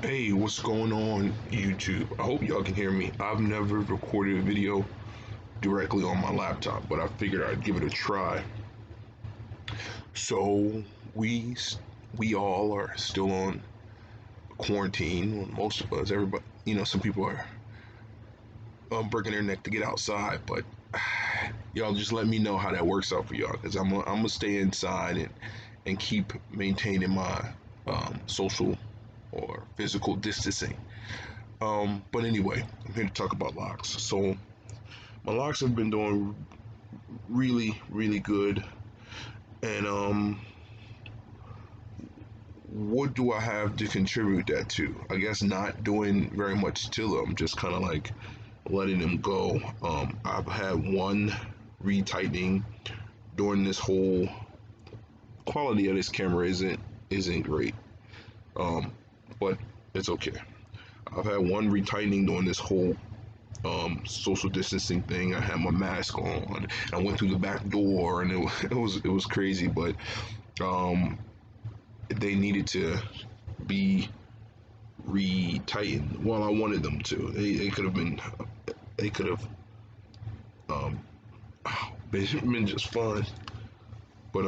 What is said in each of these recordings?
Hey, what's going on, YouTube? I hope y'all can hear me. I've never recorded a video directly on my laptop, but I figured I'd give it a try. So we we all are still on quarantine. Well, most of us, everybody, some people are breaking their neck to get outside, but y'all just let me know how that works out for y'all, because I'm gonna stay inside and keep maintaining my social or physical distancing. But anyway, I'm here to talk about locks. So my locks have been doing really, really good. And what do I have to contribute that to? I guess not doing very much to them, just kind of like letting them go. I've had one retightening during this whole. Quality of this camera isn't great, but it's okay. I've had one retightening during this whole social distancing thing. I had my mask on. I went through the back door, and it was crazy. But um, they needed to be retightened. Well, I wanted them to. They could have been. They could have um, been just fun. But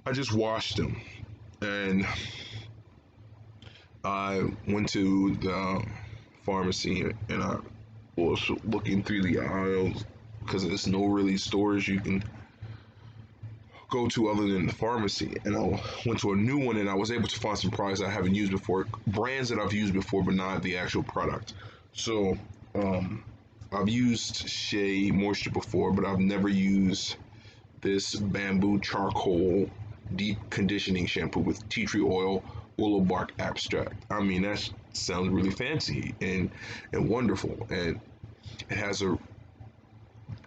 I just washed them, and I went to the pharmacy, and I was looking through the aisles because there's no really stores you can go to other than the pharmacy. And I went to a new one, and I was able to find some products I haven't used before, brands that I've used before, but not the actual product. So I've used Shea Moisture before, but I've never used this bamboo charcoal deep conditioning shampoo with tea tree oil, willow bark extract. I mean, that sounds really fancy and wonderful, and it has a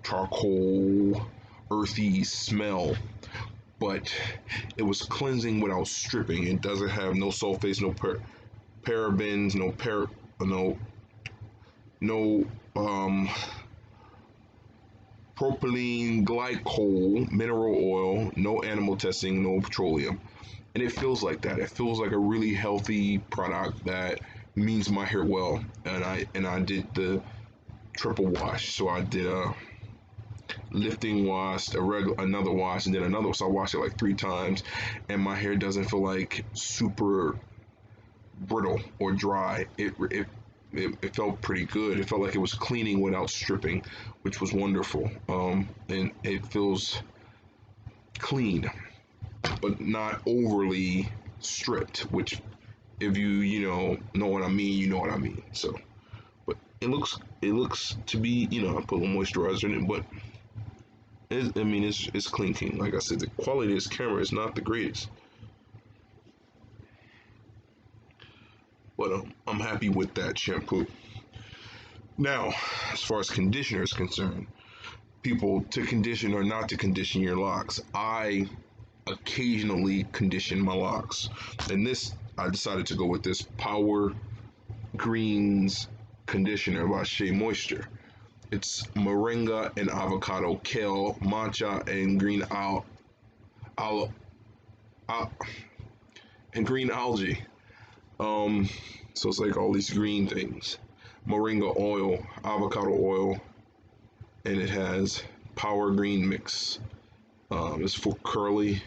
charcoal earthy smell, but it was cleansing without stripping. It doesn't have no sulfates, no parabens, no propylene glycol, mineral oil, no animal testing, no petroleum. And it feels like that. It feels like a really healthy product that means my hair well. And I did the triple wash. So I did a lifting wash, another wash, and then another. So I washed it like 3 times, and my hair doesn't feel like super brittle or dry. It felt pretty good. It felt like it was cleaning without stripping, which was wonderful. And it feels clean, but not overly stripped. Which, if you know what I mean, you know what I mean. So, but it looks to be, I put a little moisturizer in it, but it's clean king. Like I said, the quality of this camera is not the greatest, but I'm happy with that shampoo. Now, as far as conditioner is concerned, people to condition or not to condition your locks. I occasionally condition my locks, and this I decided to go with this Power Greens conditioner by Shea Moisture. It's moringa and avocado, kale, matcha, and al, al and green algae. Um, so it's like all these green things. Moringa oil, avocado oil, and it has Power Green mix. It's for curly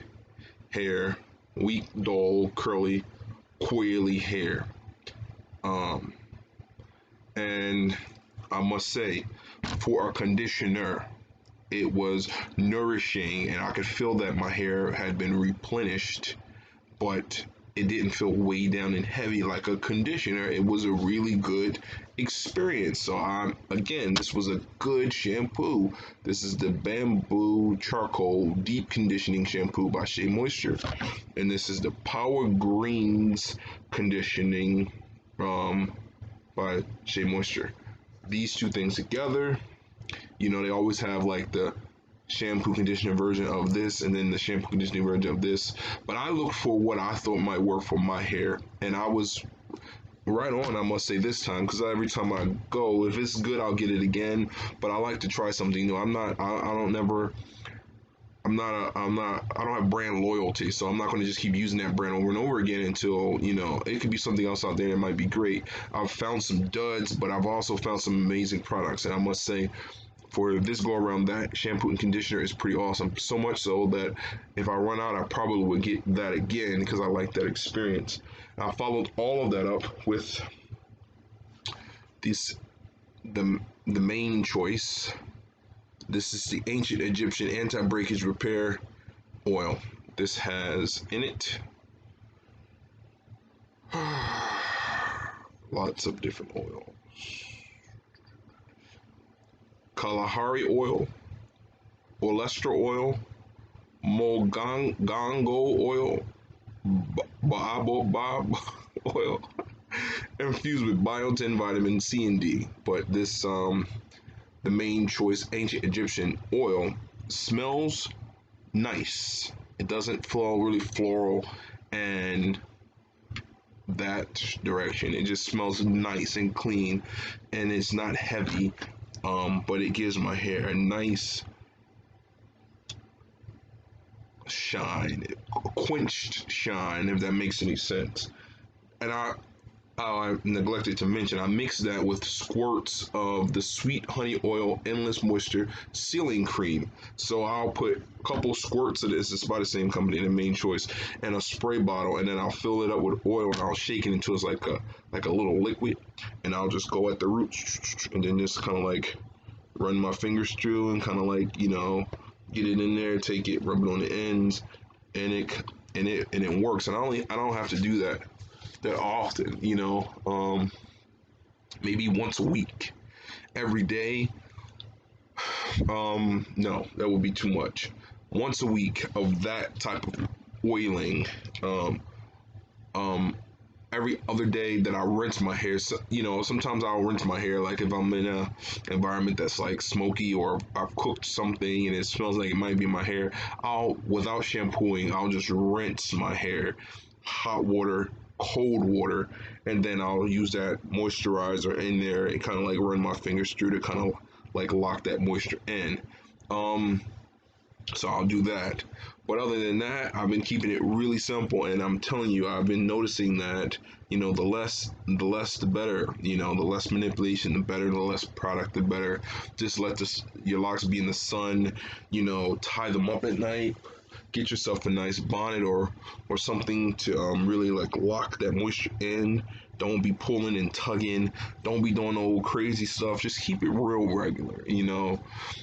hair, weak, dull, curly, coily hair. Um, and I must say, for a conditioner, it was nourishing, and I could feel that my hair had been replenished, but it didn't feel weighed down and heavy like a conditioner. It was a really good experience. So again, this was a good shampoo. This is the bamboo charcoal deep conditioning shampoo by Shea Moisture, and this is the Power Greens conditioning by Shea Moisture. These two things together, they always have like the shampoo conditioner version of this and then the shampoo conditioning version of this. But I looked for what I thought might work for my hair, and I was right on, I must say, this time, because every time I go, if it's good, I'll get it again. But I like to try something new. I don't never I don't have brand loyalty, so I'm not going to just keep using that brand over and over again until, it could be something else out there that might be great. I've found some duds, but I've also found some amazing products, and I must say, for this go around, that shampoo and conditioner is pretty awesome. So much so that if I run out, I probably would get that again because I like that experience. I followed all of that up with this the main choice. This is the ancient Egyptian anti-breakage repair oil. This has in it lots of different oil. Kalahari oil, olestra oil, mogongo oil, baobab oil, infused with biotin, vitamin C and D. But this the main choice ancient Egyptian oil smells nice. It doesn't flow really floral and that direction. It just smells nice and clean, and it's not heavy. But it gives my hair a nice shine, a quenched shine, if that makes any sense. And I neglected to mention, I mix that with squirts of the Sweet Honey Oil Endless Moisture Sealing Cream. So I'll put a couple squirts of this, it's by the same company, the main choice, and a spray bottle, and then I'll fill it up with oil and I'll shake it until it's like a little liquid, and I'll just go at the roots and then just kind of like run my fingers through and kind of like, get it in there, take it, rub it on the ends, and it works. And I don't have to do that often, maybe once a week. Every day, no, that would be too much. Once a week of that type of oiling, um, um, every other day that I rinse my hair. So, sometimes I'll rinse my hair like if I'm in a environment that's like smoky or I've cooked something and it smells like it might be my hair. Without shampooing, I'll just rinse my hair, hot water, cold water, and then I'll use that moisturizer in there and kind of like run my fingers through to kind of like lock that moisture in. Um, so I'll do that. But other than that, I've been keeping it really simple, and I'm telling you, I've been noticing that the better. The less manipulation, the better. The less product, the better. Just let your locks be in the sun. Tie them up at night. Get yourself a nice bonnet or something to really like lock that moisture in. Don't be pulling and tugging. Don't be doing old crazy stuff. Just keep it real regular.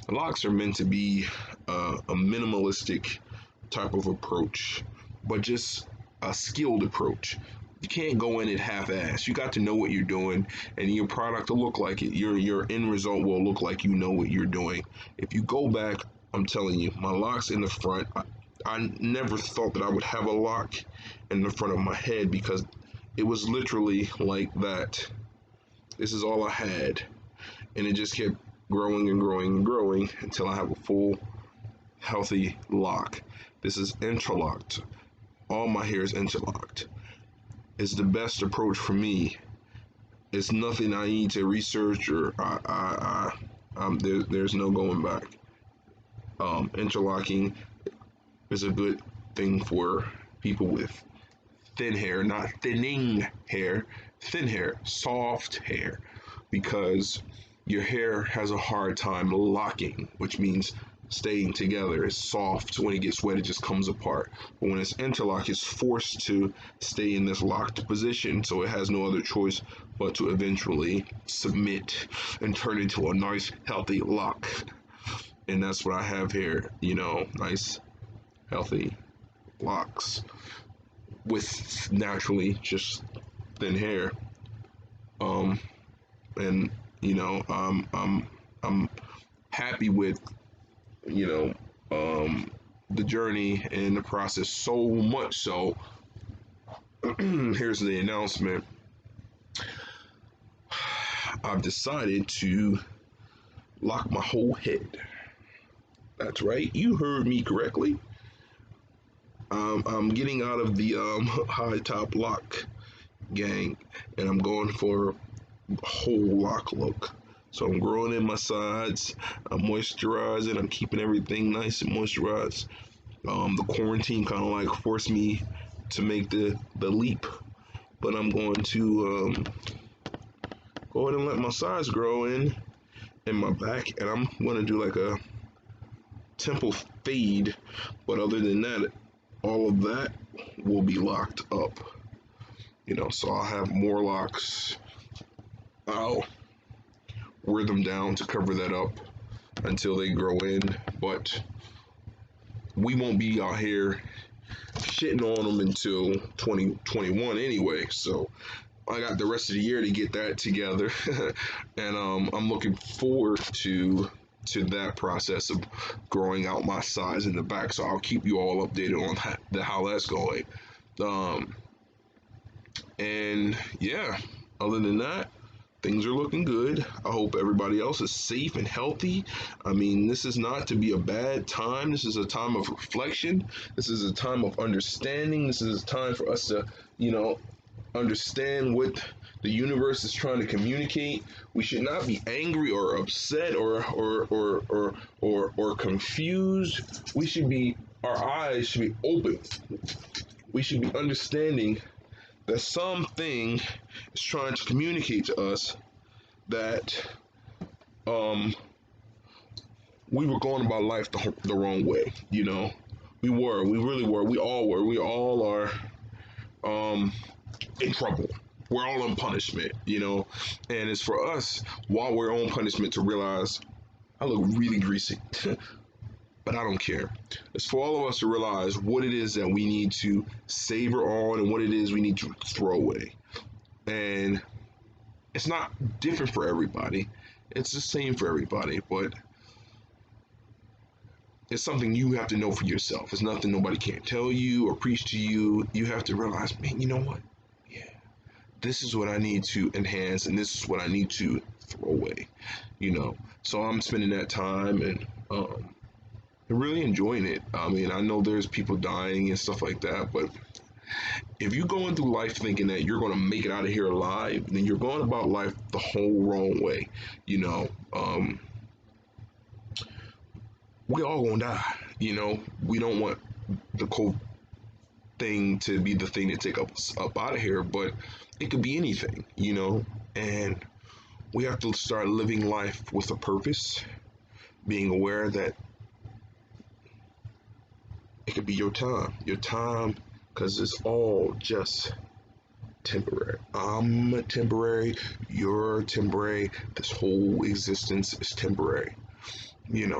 Locks are meant to be a minimalistic type of approach, but just a skilled approach. You can't go in it half-ass. You got to know what you're doing, and your product will look like it. Your end result will look like you know what you're doing. If you go back, I'm telling you, my locks in the front. I never thought that I would have a lock in the front of my head because it was literally like that. This is all I had, and it just kept growing and growing and growing until I have a full, healthy lock. This is interlocked. All my hair is interlocked. It's the best approach for me. It's nothing I need to research or there's no going back. Interlocking is a good thing for people with thin hair, not thinning hair, thin hair, soft hair, because your hair has a hard time locking, which means staying together. It's soft. When it gets wet, it just comes apart. But when it's interlocked, it's forced to stay in this locked position, so it has no other choice but to eventually submit and turn into a nice, healthy lock. And that's what I have here, nice, healthy locks with naturally just thin hair. Um, and I'm happy with you know the journey and the process, so much so. Here's the announcement. I've decided to lock my whole head. That's right, you heard me correctly. I'm getting out of the high top lock gang, and I'm going for a whole lock look. So I'm growing in my sides. I'm moisturizing. I'm keeping everything nice and moisturized. The quarantine kind of like forced me to make the leap, but I'm going to go ahead and let my sides grow in my back, and I'm going to do like a temple fade. But other than that, all of that will be locked up. So I'll have more locks. I'll wear them down to cover that up until they grow in, but we won't be out here shitting on them until 2021 anyway. So I got the rest of the year to get that together, and I'm looking forward to that process of growing out my size in the back. So I'll keep you all updated on how that's going. And yeah, other than that, things are looking good. I hope everybody else is safe and healthy. I mean, this is not to be a bad time. This is a time of reflection. This is a time of understanding. This is a time for us to, understand what the universe is trying to communicate. We should not be angry or upset or confused. Our eyes should be open. We should be understanding that something is trying to communicate to us that we were going about life the wrong way. We really were, we all are in trouble. We're all on punishment, and it's for us while we're on punishment to realize I look really greasy. But I don't care. It's for all of us to realize what it is that we need to savor on and what it is we need to throw away. And it's not different for everybody. It's the same for everybody, but it's something you have to know for yourself. It's nothing nobody can't tell you or preach to you. You have to realize, man, you know what? Yeah, this is what I need to enhance and this is what I need to throw away, So I'm spending that time and really enjoying it. I mean, I know there's people dying and stuff like that, but if you're going through life thinking that you're going to make it out of here alive, then you're going about life the whole wrong way. We all gonna die. We don't want the COVID thing to be the thing that take us up out of here, but it could be anything, and we have to start living life with a purpose, being aware that it could be your time, because it's all just temporary. I'm temporary, you're temporary, this whole existence is temporary, and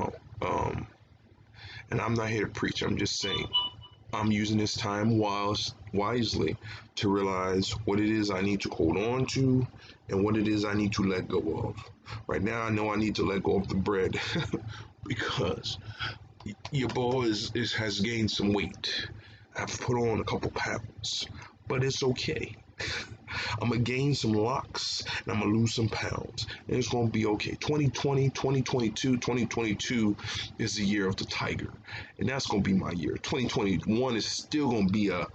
I'm not here to preach, I'm just saying, I'm using this time wisely to realize what it is I need to hold on to and what it is I need to let go of. Right now, I know I need to let go of the bread because your boy has gained some weight. I've put on a couple pounds, but it's okay. I'm going to gain some locks and I'm going to lose some pounds. And it's going to be okay. 2020, 2022, 2022 is the year of the tiger. And that's going to be my year. 2021 is still going to be a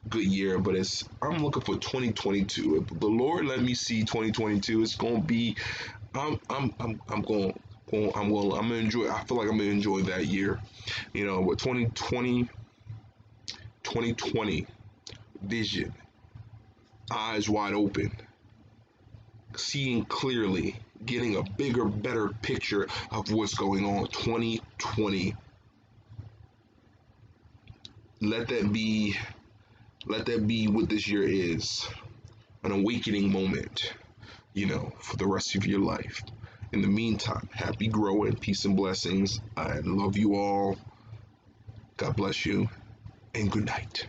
good year, but I'm looking for 2022. If the Lord let me see 2022, it's going to be, I'm going to enjoy, I feel like I'm going to enjoy that year. But 2020 vision, eyes wide open, seeing clearly, getting a bigger, better picture of what's going on. 2020. Let that be what this year is. An awakening moment, for the rest of your life. In the meantime, happy growing, peace and blessings. I love you all. God bless you, and good night.